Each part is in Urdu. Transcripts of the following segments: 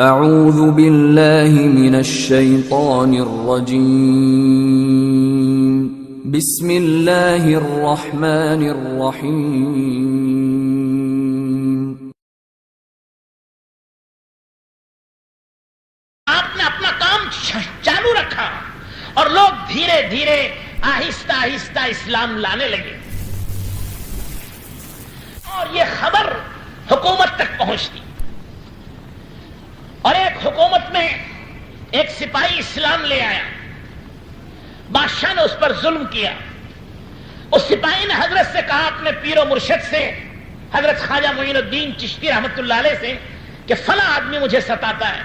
اعوذ باللہ من الشیطان الرجیم بسم اللہ الرحمن الرحیم۔ آپ نے اپنا کام چالو رکھا اور لوگ دھیرے دھیرے آہستہ آہستہ اسلام لانے لگے اور یہ خبر حکومت تک پہنچتی اور ایک حکومت میں ایک سپاہی اسلام لے آیا، بادشاہ نے اس پر ظلم کیا۔ اس سپاہی نے حضرت سے کہا، اپنے پیر و مرشد سے، حضرت خواجہ معین الدین چشتی رحمت اللہ علیہ سے، کہ فلاں آدمی مجھے ستاتا ہے۔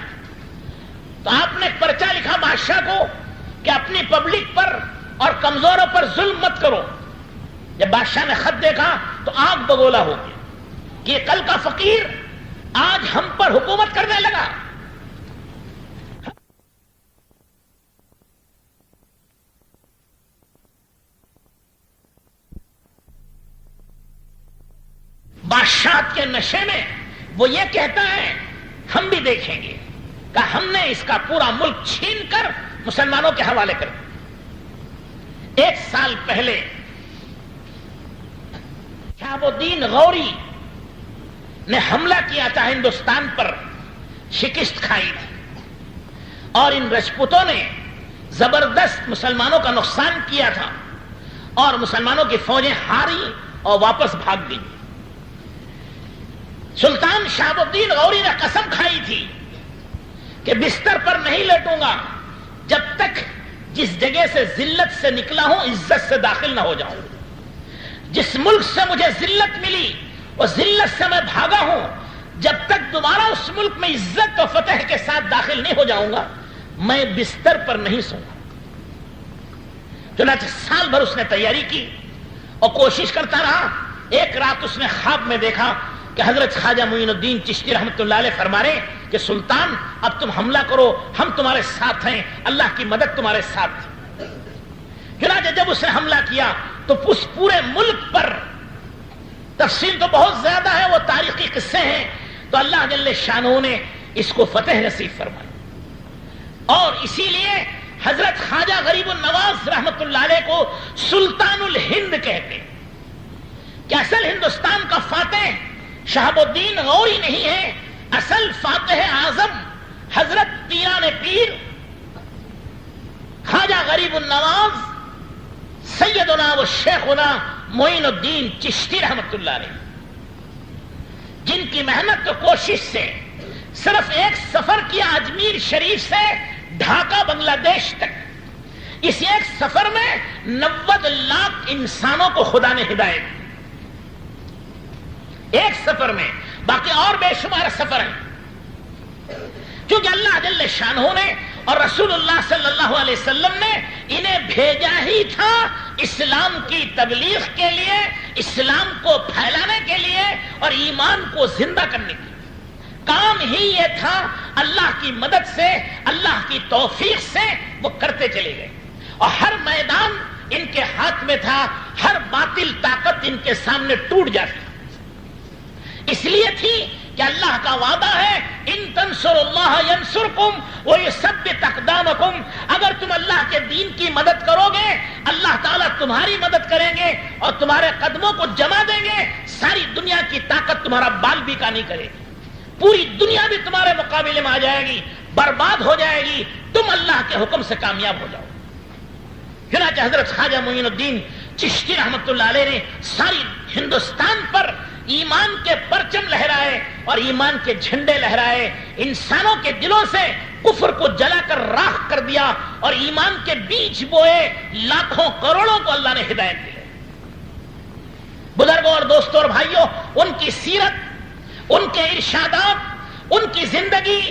تو آپ نے ایک پرچہ لکھا بادشاہ کو کہ اپنی پبلک پر اور کمزوروں پر ظلم مت کرو۔ جب بادشاہ نے خط دیکھا تو آگ بگولا ہو گیا کہ یہ کل کا فقیر آج ہم پر حکومت کرنے لگا۔ بادشاہت کے نشے میں وہ یہ کہتا ہے ہم بھی دیکھیں گے، کہ ہم نے اس کا پورا ملک چھین کر مسلمانوں کے حوالے کر دیا۔ 1 سال پہلے شہاب الدین غوری نے حملہ کیا تھا ہندوستان پر، شکست کھائی تھی اور ان رجپوتوں نے زبردست مسلمانوں کا نقصان کیا تھا اور مسلمانوں کی فوجیں ہاری اور واپس بھاگ دی۔ سلطان شہاب الدین غوری نے قسم کھائی تھی کہ بستر پر نہیں لیٹوں گا جب تک جس جگہ سے ذلت سے نکلا ہوں عزت سے داخل نہ ہو جاؤں۔ جس ملک سے مجھے ذلت ملی اور ذلت سے میں بھاگا ہوں، جب تک دوبارہ اس ملک میں عزت و فتح کے ساتھ داخل نہیں ہو جاؤں گا میں بستر پر نہیں سوں گا۔ چنانچہ سال بھر اس نے تیاری کی اور کوشش کرتا رہا۔ ایک رات اس نے خواب میں دیکھا کہ حضرت خواجہ معین الدین چشتی رحمت اللہ علیہ فرما رہے کہ سلطان اب تم حملہ کرو، ہم تمہارے ساتھ ہیں، اللہ کی مدد تمہارے ساتھ ہے۔ چنانچہ جب اس نے حملہ کیا تو اس پورے ملک پر، تفصیل تو بہت زیادہ ہے، وہ تاریخی قصے ہیں، تو اللہ جل شانہ نے اس کو فتح نصیب فرمائی۔ اور اسی لیے حضرت خواجہ غریب النواز رحمت اللہ علیہ کو سلطان الہند کہتے ہیں کہ اصل ہندوستان کا فاتح شہاب الدین غوری نہیں ہے، اصل فاتح اعظم حضرت پیران پیر خواجہ غریب النواز سیدنا و شیخنا معین الدین چشتی رحمت اللہ علیہ، جن کی محنت و کوشش سے صرف ایک سفر کیا اجمیر شریف سے ڈھاکہ بنگلہ دیش تک، اس ایک سفر میں 90 لاکھ انسانوں کو خدا نے ہدایت دی، ایک سفر میں، باقی اور بے شمار سفر ہیں، کیونکہ اللہ جل شانہ نے اور رسول اللہ صلی اللہ علیہ وسلم نے انہیں بھیجا ہی تھا اسلام کی تبلیغ کے لیے، اسلام کو پھیلانے کے لیے اور ایمان کو زندہ کرنے کے لیے۔ کام ہی یہ تھا، اللہ کی مدد سے، اللہ کی توفیق سے وہ کرتے چلے گئے اور ہر میدان ان کے ہاتھ میں تھا، ہر باطل طاقت ان کے سامنے ٹوٹ جاتی۔ اس لیے تھی کہ اللہ کا وعدہ ہے ان تنصروا اللہ ینصرکم ویثبت اقدامکم، اگر تم اللہ کے دین کی مدد کرو گے اللہ تعالیٰ تمہاری مدد کریں گے اور تمہارے قدموں کو جما دیں گے، ساری دنیا کی طاقت تمہارا بال بیکا نہیں کرے گی، پوری دنیا بھی تمہارے مقابلے میں آ جائے گی، برباد ہو جائے گی، تم اللہ کے حکم سے کامیاب ہو جاؤ۔ چنانچہ حضرت خواجہ معین الدین چشتی رحمت اللہ علیہ نے ساری ہندوستان پر ایمان کے پرچم لہرائے اور ایمان کے جھنڈے لہرائے، انسانوں کے دلوں سے کفر کو جلا کر راکھ کر دیا اور ایمان کے بیج بوئے، لاکھوں کروڑوں کو اللہ نے ہدایت دی۔ بزرگوں اور دوستوں اور بھائیوں، ان کی سیرت، ان کے ارشادات، ان کی زندگی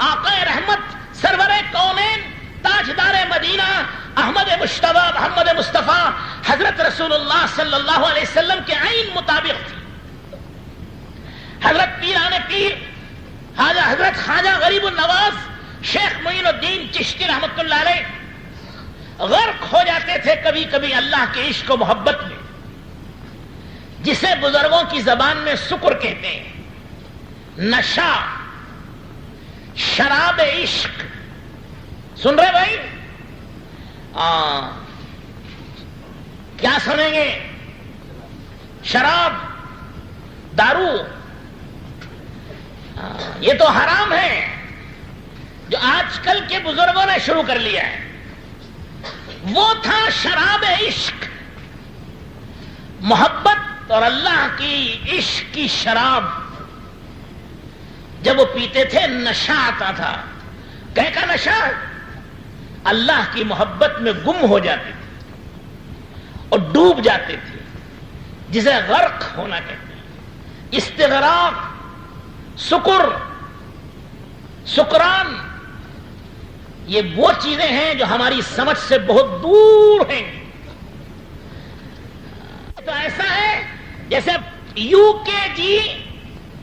آقا رحمت سرور کونین تاجدار مدینہ احمد مجتبی محمد مصطفیٰ حضرت رسول اللہ صلی اللہ علیہ وسلم کے عین مطابق تھی۔ حضرت پیران پیر حضرت خواجہ غریب النواز شیخ معین الدین چشتی رحمت اللہ علیہ غرق ہو جاتے تھے کبھی کبھی اللہ کے عشق و محبت میں، جسے بزرگوں کی زبان میں سکر کہتے ہیں، نشہ، شراب عشق. سن رہے بھائی؟ کیا سنیں گے؟ شراب، دارو، یہ تو حرام ہے جو آج کل کے بزرگوں نے شروع کر لیا ہے. وہ تھا شراب عشق، محبت اور اللہ کی عشق کی شراب. جب وہ پیتے تھے نشہ آتا تھا. کہیں کا نشہ؟ اللہ کی محبت میں گم ہو جاتے تھے اور ڈوب جاتے تھے، جسے غرق ہونا کہتے ہیں. استغراق، سکران، یہ وہ چیزیں ہیں جو ہماری سمجھ سے بہت دور ہیں. تو ایسا ہے جیسے UKG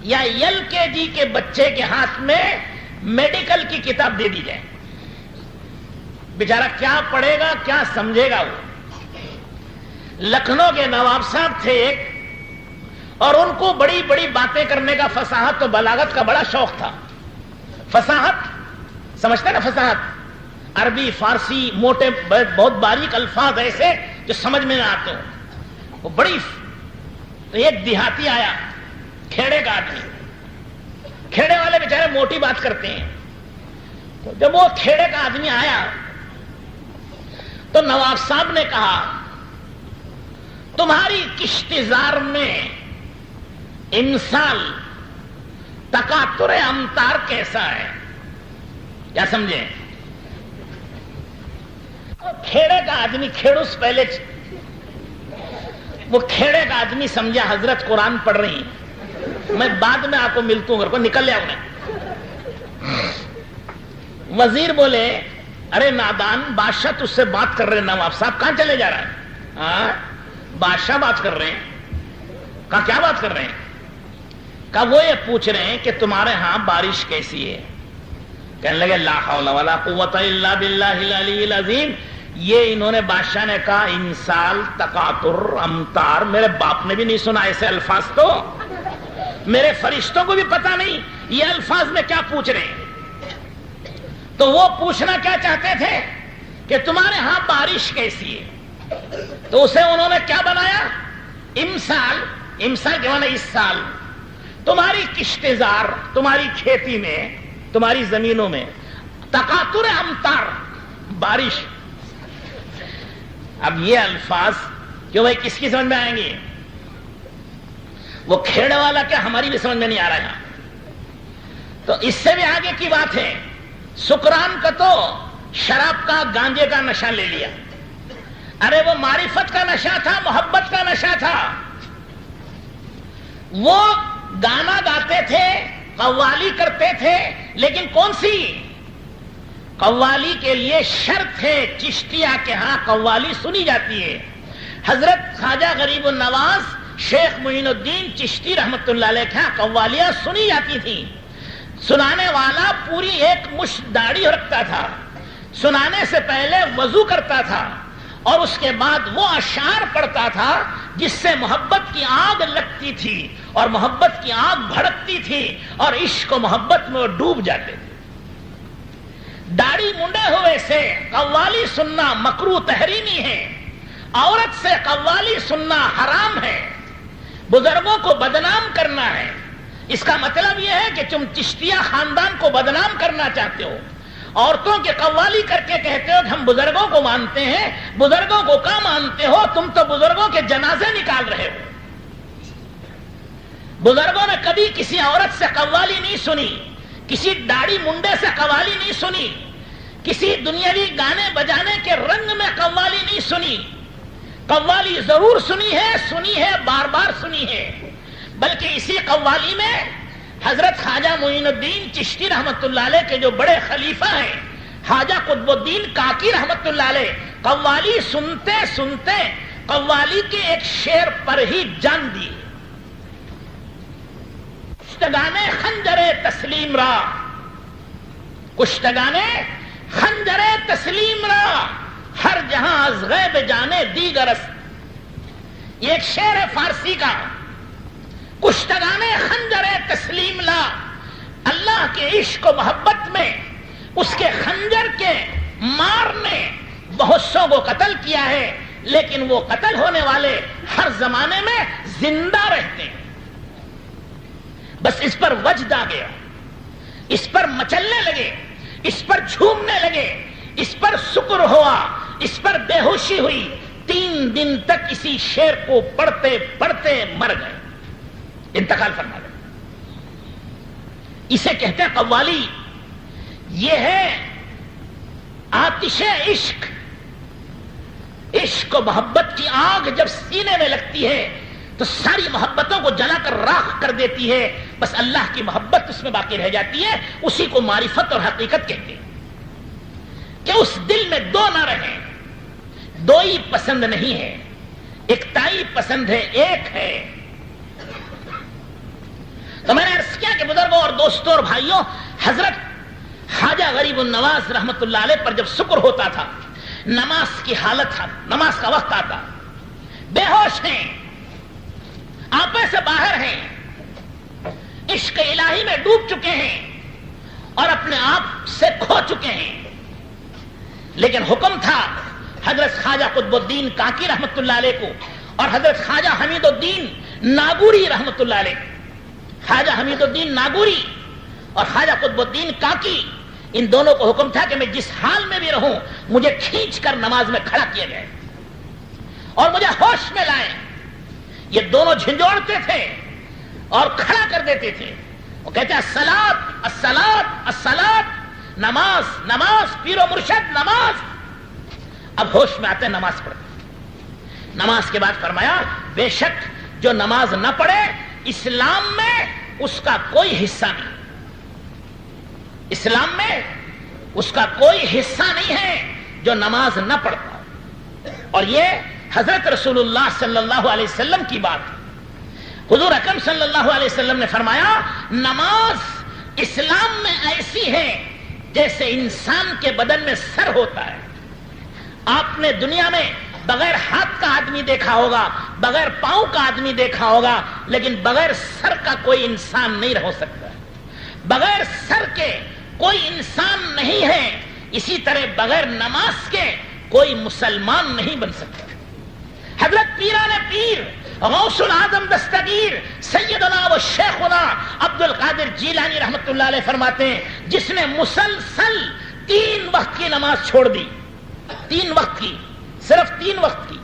یا LKG کے بچے کے ہاتھ میں میڈیکل کی کتاب دے دی جائے. بیچارہ کیا پڑھے گا، کیا سمجھے گا؟ وہ لکھنؤ کے نواب صاحب تھے ایک، اور ان کو بڑی بڑی باتیں کرنے کا، فصاحت و بلاغت کا بڑا شوق تھا. فصاحت سمجھتے نا؟ فصاحت عربی، فارسی، موٹے بہت باریک الفاظ ایسے جو سمجھ میں نہ آتے ہو. وہ بڑی. تو ایک دیہاتی آیا، کھیڑے کا آدمی. کھیڑے والے بیچارے موٹی بات کرتے ہیں. تو جب وہ کھیڑے کا آدمی آیا تو نواب صاحب نے کہا، تمہاری کشتزار میں امسال تکاتر امتار کیسا ہے؟ کیا سمجھے؟ کھیڑے کا آدمی، کھیڑوس پہلے، وہ کھیڑے کا آدمی سمجھا حضرت قرآن پڑھ رہی ہیں، میں بعد میں آپ کو ملتا ہوں، گھر کو نکل لیا انہیں. وزیر بولے، ارے نادان، بادشاہ تجھ سے بات کر رہے ہیں. نواب صاحب کہاں چلے جا رہا ہے؟ ہاں بادشاہ بات کر رہے ہیں. کہا کیا بات کر رہے ہیں؟ کہا وہ یہ پوچھ رہے ہیں کہ تمہارے ہاں بارش کیسی ہے. کہنے لگے لا حول ولا قوت الا باللہ العلی العظیم. یہ انہوں نے، بادشاہ نے کہا انسال تقاطر امتار. میرے باپ نے بھی نہیں سنا ایسے الفاظ، تو میرے فرشتوں کو بھی پتا نہیں یہ الفاظ میں کیا پوچھ رہے ہیں. تو وہ پوچھنا کیا چاہتے تھے کہ تمہارے ہاں بارش کیسی ہے. تو اسے انہوں نے کیا بنایا؟ امسال. امسال کے معنی اس سال تمہاری کشتزار، تمہاری کھیتی میں، تمہاری زمینوں میں تقاطر امتار، بارش. اب یہ الفاظ کیوں بھائی کس کی سمجھ میں آئیں گے؟ وہ کھیڑے والا کیا ہماری بھی سمجھ میں نہیں آ رہا ہے. تو اس سے بھی آگے کی بات ہے. سکران کا تو شراب کا، گانجے کا نشہ لے لیا. ارے وہ معرفت کا نشہ تھا، محبت کا نشہ تھا. وہ گانا گاتے تھے، قوالی کرتے تھے، لیکن کون سی قوالی کے لیے شرط ہے. چشتیہ کے ہاں قوالی سنی جاتی ہے. حضرت خواجہ غریب النواز شیخ معین الدین چشتی رحمت اللہ علیہ کے ہاں قوالیاں سنی جاتی تھیں. سنانے والا پوری ایک مشت داڑھی رکھتا تھا، سنانے سے پہلے وضو کرتا تھا، اور اس کے بعد وہ اشعار پڑھتا تھا جس سے محبت کی آگ لگتی تھی اور محبت کی آگ بھڑکتی تھی اور عشق و محبت میں وہ ڈوب جاتے تھے. داڑھی منڈے ہوئے سے قوالی سننا مکروہ تحریمی ہے. عورت سے قوالی سننا حرام ہے. بزرگوں کو بدنام کرنا ہے. اس کا مطلب یہ ہے کہ تم چشتیہ خاندان کو بدنام کرنا چاہتے ہو. عورتوں کے قوالی کر کے کہتے ہو کہ ہم بزرگوں کو مانتے ہیں. بزرگوں کو کیا مانتے ہو؟ تم تو بزرگوں کے جنازے نکال رہے ہو. بزرگوں نے کبھی کسی عورت سے قوالی نہیں سنی، کسی داڑھی منڈے سے قوالی نہیں سنی، کسی دنیاوی گانے بجانے کے رنگ میں قوالی نہیں سنی. قوالی ضرور سنی ہے، بار بار سنی ہے. بلکہ اسی قوالی میں حضرت خواجہ معین الدین چشتی رحمت اللہ علیہ کے جو بڑے خلیفہ ہیں خواجہ قطب الدین کاکی رحمت اللہ علیہ، قوالی سنتے سنتے قوالی کے ایک شعر پر ہی جان دی. کشتگانے خنجر تسلیم را، کشتگانے خنجر تسلیم را، ہر جہاں از غیب جانے دیگر است. یہ ایک شعر ہے فارسی کا. کشتگانے خنجر تسلیم لا، اللہ کے عشق و محبت میں اس کے خنجر کے مار نے بہت سو کو قتل کیا ہے، لیکن وہ قتل ہونے والے ہر زمانے میں زندہ رہتے ہیں. بس اس پر وجد آ گیا، اس پر مچلنے لگے، اس پر جھومنے لگے، اس پر سکر ہوا، اس پر بے ہوشی ہوئی. 3 دن تک اسی شعر کو پڑھتے پڑھتے مر گئے، انتقال فرما گئے. اسے کہتے ہیں قوالی. یہ ہے آتش عشق. عشق و محبت کی آگ جب سینے میں لگتی ہے تو ساری محبتوں کو جلا کر راکھ کر دیتی ہے. بس اللہ کی محبت اس میں باقی رہ جاتی ہے. اسی کو معرفت اور حقیقت کہتے ہیں کہ اس دل میں دو نہ رہیں. دو ہی پسند نہیں ہے، اکتائی پسند ہے، ایک ہے. تو میں نے عرض کیا کہ بزرگوں اور دوستوں اور بھائیوں، حضرت خواجہ غریب النواز رحمت اللہ علیہ پر جب شکر ہوتا تھا، نماز کی حالت تھا، نماز کا وقت آتا، بے ہوش ہیں، آپے سے باہر ہیں، عشق الہی میں ڈوب چکے ہیں اور اپنے آپ سے کھو چکے ہیں. لیکن حکم تھا حضرت خواجہ قطب الدین کاکی رحمت اللہ علیہ کو اور حضرت خواجہ حمید الدین ناگوری رحمت اللہ علیہ. خواجہ حمید الدین ناگوری اور خواجہ قطب الدین کاکی، ان دونوں کو حکم تھا کہ میں جس حال میں بھی رہوں مجھے کھینچ کر نماز میں کھڑا کیا جائے اور مجھے ہوش میں لائیں. یہ دونوں جھنجھوڑتے تھے اور کھڑا کر دیتے تھے. وہ کہتے ہیں الصلاۃ الصلاۃ الصلاۃ، نماز نماز، پیر و مرشد نماز. اب ہوش میں آتے نماز پڑھتے. نماز کے بعد فرمایا بے شک جو نماز نہ پڑھے اسلام میں اس کا کوئی حصہ نہیں. اسلام میں اس کا کوئی حصہ نہیں ہے جو نماز نہ پڑھتا. اور یہ حضرت رسول اللہ صلی اللہ علیہ وسلم کی بات ہے. حضور اکرم صلی اللہ علیہ وسلم نے فرمایا نماز اسلام میں ایسی ہے جیسے انسان کے بدن میں سر ہوتا ہے. آپ نے دنیا میں بغیر ہاتھ کا آدمی دیکھا ہوگا، بغیر پاؤں کا آدمی دیکھا ہوگا، لیکن بغیر سر کا کوئی انسان نہیں رہ سکتا. بغیر سر کے کوئی انسان نہیں ہے. اسی طرح بغیر نماز کے کوئی مسلمان نہیں بن سکتا. حضرت پیران پیر غوث العظم دستگیر سیدنا و شیخنا عبد القادر جیلانی رحمت اللہ علیہ فرماتے ہیں جس نے مسلسل 3 وقت کی نماز چھوڑ دی، 3 وقت کی، صرف 3 وقت کی،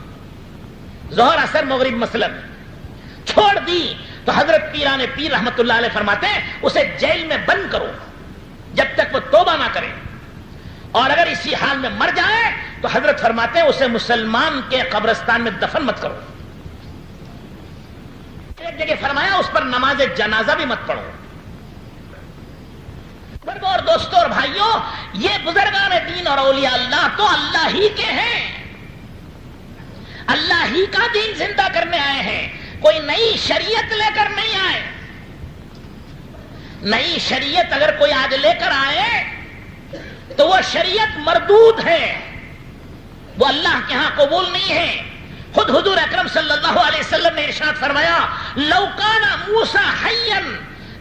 ظہر اثر مغرب مثلاً چھوڑ دی، تو حضرت پیران پیر رحمت اللہ علیہ فرماتے ہیں اسے جیل میں بند کرو جب تک وہ توبہ نہ کرے، اور اگر اسی حال میں مر جائے تو حضرت فرماتے ہیں اسے مسلمان کے قبرستان میں دفن مت کرو. ایک جگہ فرمایا اس پر نماز جنازہ بھی مت پڑھو. اور دوستوں اور بھائیوں، یہ بزرگان دین اور اولیاء اللہ تو اللہ ہی کے ہیں، اللہ ہی کا دین زندہ کرنے آئے ہیں. کوئی نئی شریعت لے کر نہیں آئے. نئی شریعت اگر کوئی آج لے کر آئے تو وہ شریعت مردود ہے، وہ اللہ کے ہاں قبول نہیں ہے. خود حضور اکرم صلی اللہ علیہ وسلم نے ارشاد فرمایا لو کان موسیٰ حیا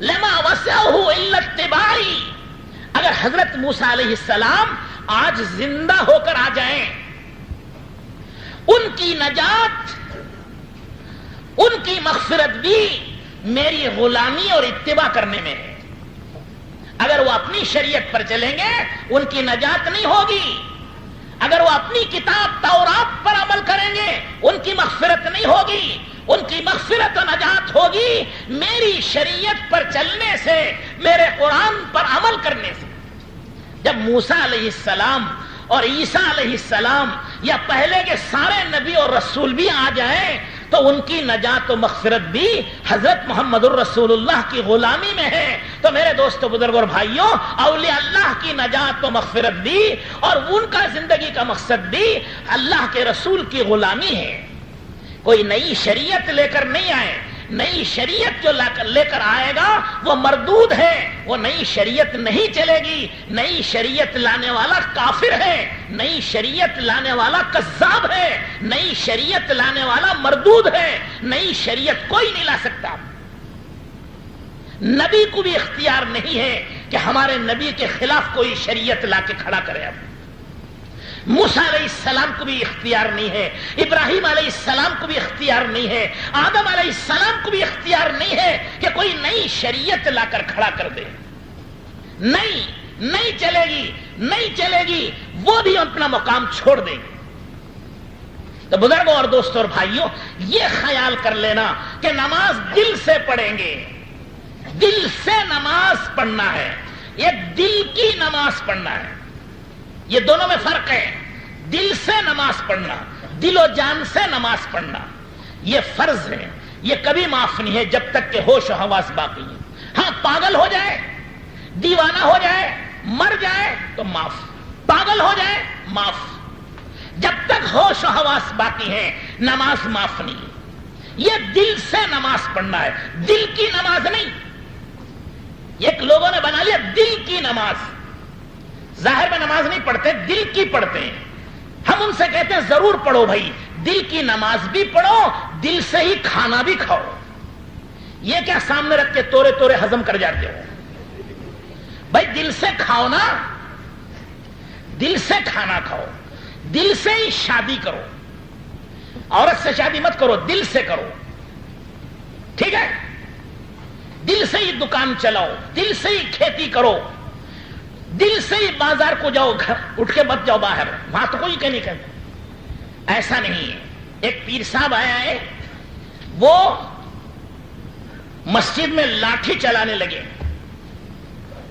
لما وسعہ الا اتباعی. اگر حضرت موسیٰ علیہ السلام آج زندہ ہو کر آ جائیں، ان کی نجات، ان کی مغفرت بھی میری غلامی اور اتباع کرنے میں ہے. اگر وہ اپنی شریعت پر چلیں گے ان کی نجات نہیں ہوگی. اگر وہ اپنی کتاب تورات پر عمل کریں گے ان کی مغفرت نہیں ہوگی. ان کی مغفرت و نجات ہوگی میری شریعت پر چلنے سے، میرے قرآن پر عمل کرنے سے. جب موسیٰ علیہ السلام اور عیسیٰ علیہ السلام یا پہلے کے سارے نبی اور رسول بھی آ جائیں تو ان کی نجات و مغفرت بھی حضرت محمد الرسول اللہ کی غلامی میں ہے. تو میرے دوستو، بزرگوں اور بھائیوں، اولیاء اللہ کی نجات و مغفرت بھی اور ان کا زندگی کا مقصد بھی اللہ کے رسول کی غلامی ہے. کوئی نئی شریعت لے کر نہیں آئے. نئی شریعت جو لے کر آئے گا وہ مردود ہے، وہ نئی شریعت نہیں چلے گی. نئی شریعت لانے والا کافر ہے، نئی شریعت لانے والا کذاب ہے، نئی شریعت لانے والا مردود ہے. نئی شریعت کوئی نہیں لا سکتا. نبی کو بھی اختیار نہیں ہے کہ ہمارے نبی کے خلاف کوئی شریعت لا کے کھڑا کرے. اب موسیٰ علیہ السلام کو بھی اختیار نہیں ہے, ابراہیم علیہ السلام کو بھی اختیار نہیں ہے, آدم علیہ السلام کو بھی اختیار نہیں ہے کہ کوئی نئی شریعت لا کر کھڑا کر دے. نہیں چلے گی, نہیں چلے گی, وہ بھی اپنا مقام چھوڑ دیں گے. تو بزرگوں اور دوستوں اور بھائیوں, یہ خیال کر لینا کہ نماز دل سے پڑھیں گے, دل سے نماز پڑھنا ہے, یہ دل کی نماز پڑھنا ہے. یہ دونوں میں فرق ہے. دل سے نماز پڑھنا, دل و جان سے نماز پڑھنا, یہ فرض ہے, یہ کبھی معاف نہیں ہے جب تک کہ ہوش و حواس باقی ہیں. ہاں, پاگل ہو جائے, دیوانہ ہو جائے, مر جائے تو معاف, پاگل ہو جائے معاف. جب تک ہوش و حواس باقی ہے نماز معاف نہیں. یہ دل سے نماز پڑھنا ہے, دل کی نماز نہیں. ایک لوگوں نے بنا لیا دل کی نماز, ظاہر میں نماز نہیں پڑھتے, دل کی پڑھتے ہیں. ہم ان سے کہتے ہیں ضرور پڑھو بھائی, دل کی نماز بھی پڑھو, دل سے ہی کھانا بھی کھاؤ. یہ کیا سامنے رکھ کے تورے تورے ہضم کر جاتے ہو؟ بھائی دل سے کھاؤ نا, دل سے کھانا کھاؤ, دل سے ہی شادی کرو. عورت سے شادی مت کرو, دل سے کرو, ٹھیک ہے؟ دل سے ہی دکان چلاؤ, دل سے ہی کھیتی کرو, دل سے ہی بازار کو جاؤ, گھر اٹھ کے مت جاؤ باہر, وہاں تو کوئی نہیں کرتا. ایسا نہیں ہے. ایک پیر صاحب آیا ہے, وہ مسجد میں لاٹھی چلانے لگے.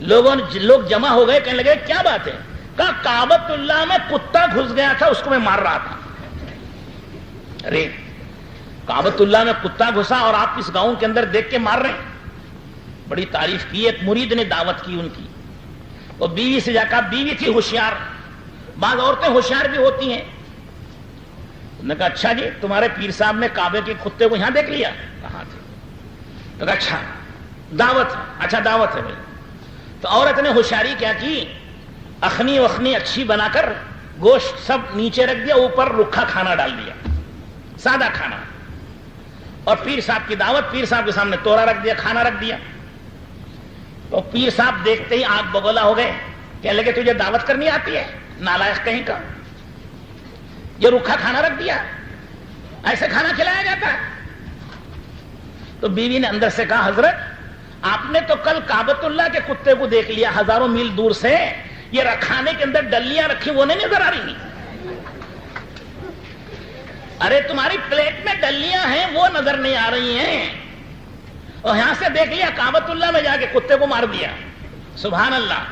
لوگ جمع ہو گئے, کہنے لگے کیا بات ہے؟ کہا کعبۃ اللہ میں کتا گھس گیا تھا, اس کو میں مار رہا تھا. ارے کعبۃ اللہ میں کتا گھسا اور آپ اس گاؤں کے اندر دیکھ کے مار رہے ہیں؟ بڑی تعریف کی. ایک مرید نے دعوت کی ان کی, وہ بیوی سے جا کر, بیوی تھی ہوشیار, بعض عورتیں ہوشیار بھی ہوتی ہیں. انہوں نے کہا اچھا جی, تمہارے پیر صاحب نے کعبے کے کتے کو یہاں دیکھ لیا؟ کہاں تھے؟ کہا اچھا دعوت ہے. اچھا دعوت ہے بھائی. تو عورت نے ہوشیاری کیا کی, اخنی وخنی اچھی بنا کر گوشت سب نیچے رکھ دیا, اوپر رکھا کھانا ڈال دیا, سادہ کھانا, اور پیر صاحب کی دعوت, پیر صاحب کے سامنے تورا رکھ دیا, کھانا رکھ دیا. تو پیر صاحب دیکھتے ہی آنکھ بگولا ہو گئے, کہنے لگے تجھے دعوت کرنی آتی ہے نالائق کہیں کا؟ یہ رکھا کھانا رکھ دیا, ایسے کھانا کھلایا جاتا ہے؟ تو بیوی نے اندر سے کہا حضرت آپ نے تو کل کعبۃ اللہ کے کتے کو دیکھ لیا ہزاروں میل دور سے, یہ کھانے کے اندر ڈلیاں رکھی وہ نہیں نظر آ رہی؟ ارے تمہاری پلیٹ میں ڈلیاں ہیں وہ نظر نہیں آ رہی ہیں, اور یہاں سے دیکھ لیا کعبۃ اللہ میں جا کے کتے کو مار دیا. سبحان اللہ.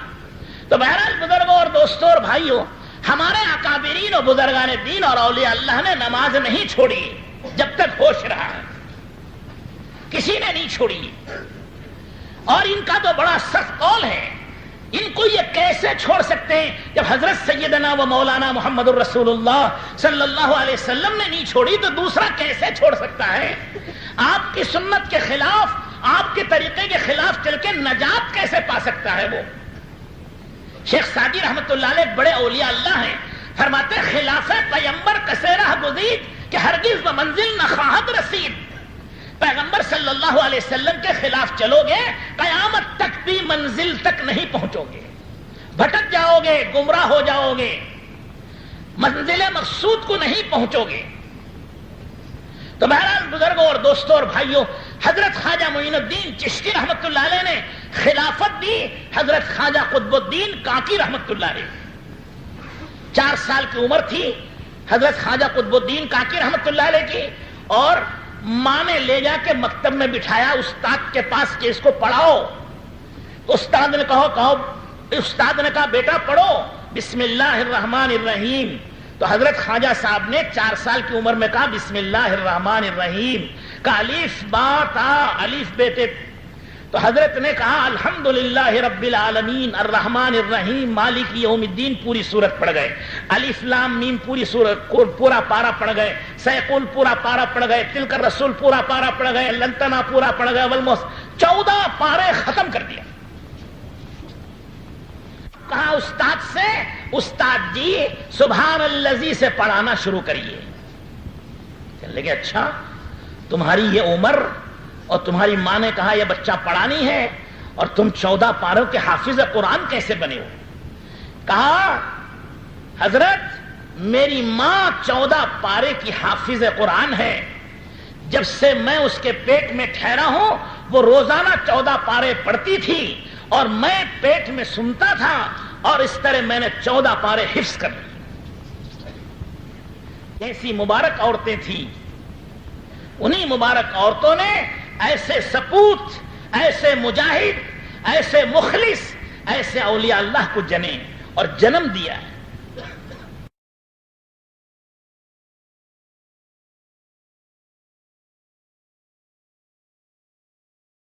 تو بہرحال بزرگوں اور دوستوں اور بھائیوں, ہمارے اکابرین اور بزرگان دین اور اولیاء اللہ نے نماز نہیں چھوڑی جب تک ہوش رہا, کسی نے نہیں چھوڑی. اور ان کا تو بڑا سخت قول ہے, ان کو یہ کیسے چھوڑ سکتے ہیں جب حضرت سیدنا و مولانا محمد الرسول اللہ صلی اللہ علیہ وسلم نے نہیں چھوڑی, تو دوسرا کیسے چھوڑ سکتا ہے؟ آپ کی سنت کے خلاف, آپ کے طریقے کے خلاف چل کے نجات کیسے پا سکتا ہے وہ؟ شیخ سعدی رحمت اللہ علیہ بڑے اولیاء اللہ ہیں, فرماتے خلاف پیمبر کسیرہ گزید کہ ہرگز و منزل نہ خواہد رسید. پیغمبر صلی اللہ علیہ وسلم کے خلاف چلو گے قیامت تک بھی منزل تک نہیں پہنچو گے, بھٹک جاؤ گے, گمراہ ہو جاؤ گے, منزل مقصود کو نہیں پہنچو گے. تو بہرحال بزرگوں اور دوستوں اور بھائیوں, حضرت خواجہ معین الدین چشتی رحمت اللہ علیہ نے خلافت دی حضرت خواجہ قطب الدین کاکی رحمت اللہ علیہ. 4 سال کی عمر تھی حضرت خواجہ قطب الدین کاکی رحمت اللہ علیہ کی, اور ماں نے لے جا کے مکتب میں بٹھایا استاد کے پاس کہ اس کو پڑھاؤ. استاد نے استاد نے کہا بیٹا پڑھو بسم اللہ الرحمن الرحیم. تو حضرت خواجہ صاحب نے 4 سال کی عمر میں کہا بسم اللہ الرحمن الرحیم, کا الف با تا الف بے تے. تو حضرت نے کہا الحمدللہ رب العالمین الرحمن الرحیم مالک یوم الدین, پوری سورت پڑھ گئے. الف لام میم پوری سورت پورا پارا پڑھ گئے. سیقول پورا پارا پڑھ گئے. تلک الرسول پورا پارا پڑھ گئے. لنتنا پورا پڑھ گئے. والموس 14 پارے ختم کر دیا. کہا استاد سے استاد جی سبحان الذی سے پڑھانا شروع کریے. کہنے لگے اچھا تمہاری یہ عمر اور تمہاری ماں نے کہا یہ بچہ پڑھا نہیں ہے اور تم 14 پاروں کے حافظ قرآن کیسے بنے ہو؟ کہا حضرت میری ماں 14 پارے کی حافظ قرآن ہے، جب سے میں اس کے پیٹ میں ٹھہرا ہوں وہ روزانہ 14 پارے پڑھتی تھی اور میں پیٹ میں سنتا تھا اور اس طرح میں نے 14 پارے حفظ کر لیے۔ ایسی مبارک عورتیں تھیں، انہی مبارک عورتوں نے ایسے سپوت، ایسے مجاہد، ایسے مخلص، ایسے اولیاء اللہ کو جنے اور جنم دیا ہے۔